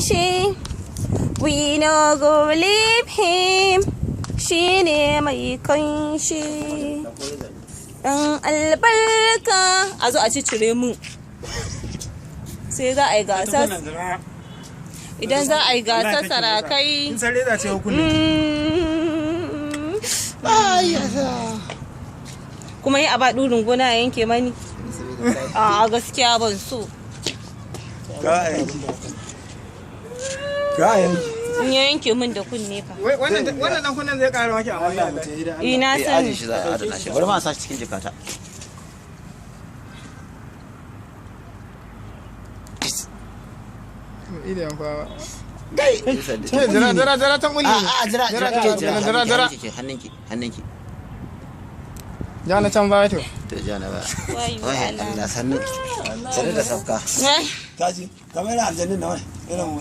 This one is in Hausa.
Shi, we no go leave him. Shi ne mai kanshi. Dan albarka. A zo a cire mu. Sai za a yi gasar. Idan za a yi gasar sarakai. Kuma yi a ba durin gona yanke mani. A gaskiya ban so. In ya yanke min da kunne fa. Wannan dan kunnen zai ƙara maki a wannan. Ina sani. Aji shi za a adana shi. Bari ma sa shi cikin jikata. Idan fa. Dai. Jira ta kulli. Jira. Hannunki. Jana can baya to. To jana ba. Wai Allah sannu. Sannu da sauka. Wai. Kaji, kamar aljannin nawa. Irin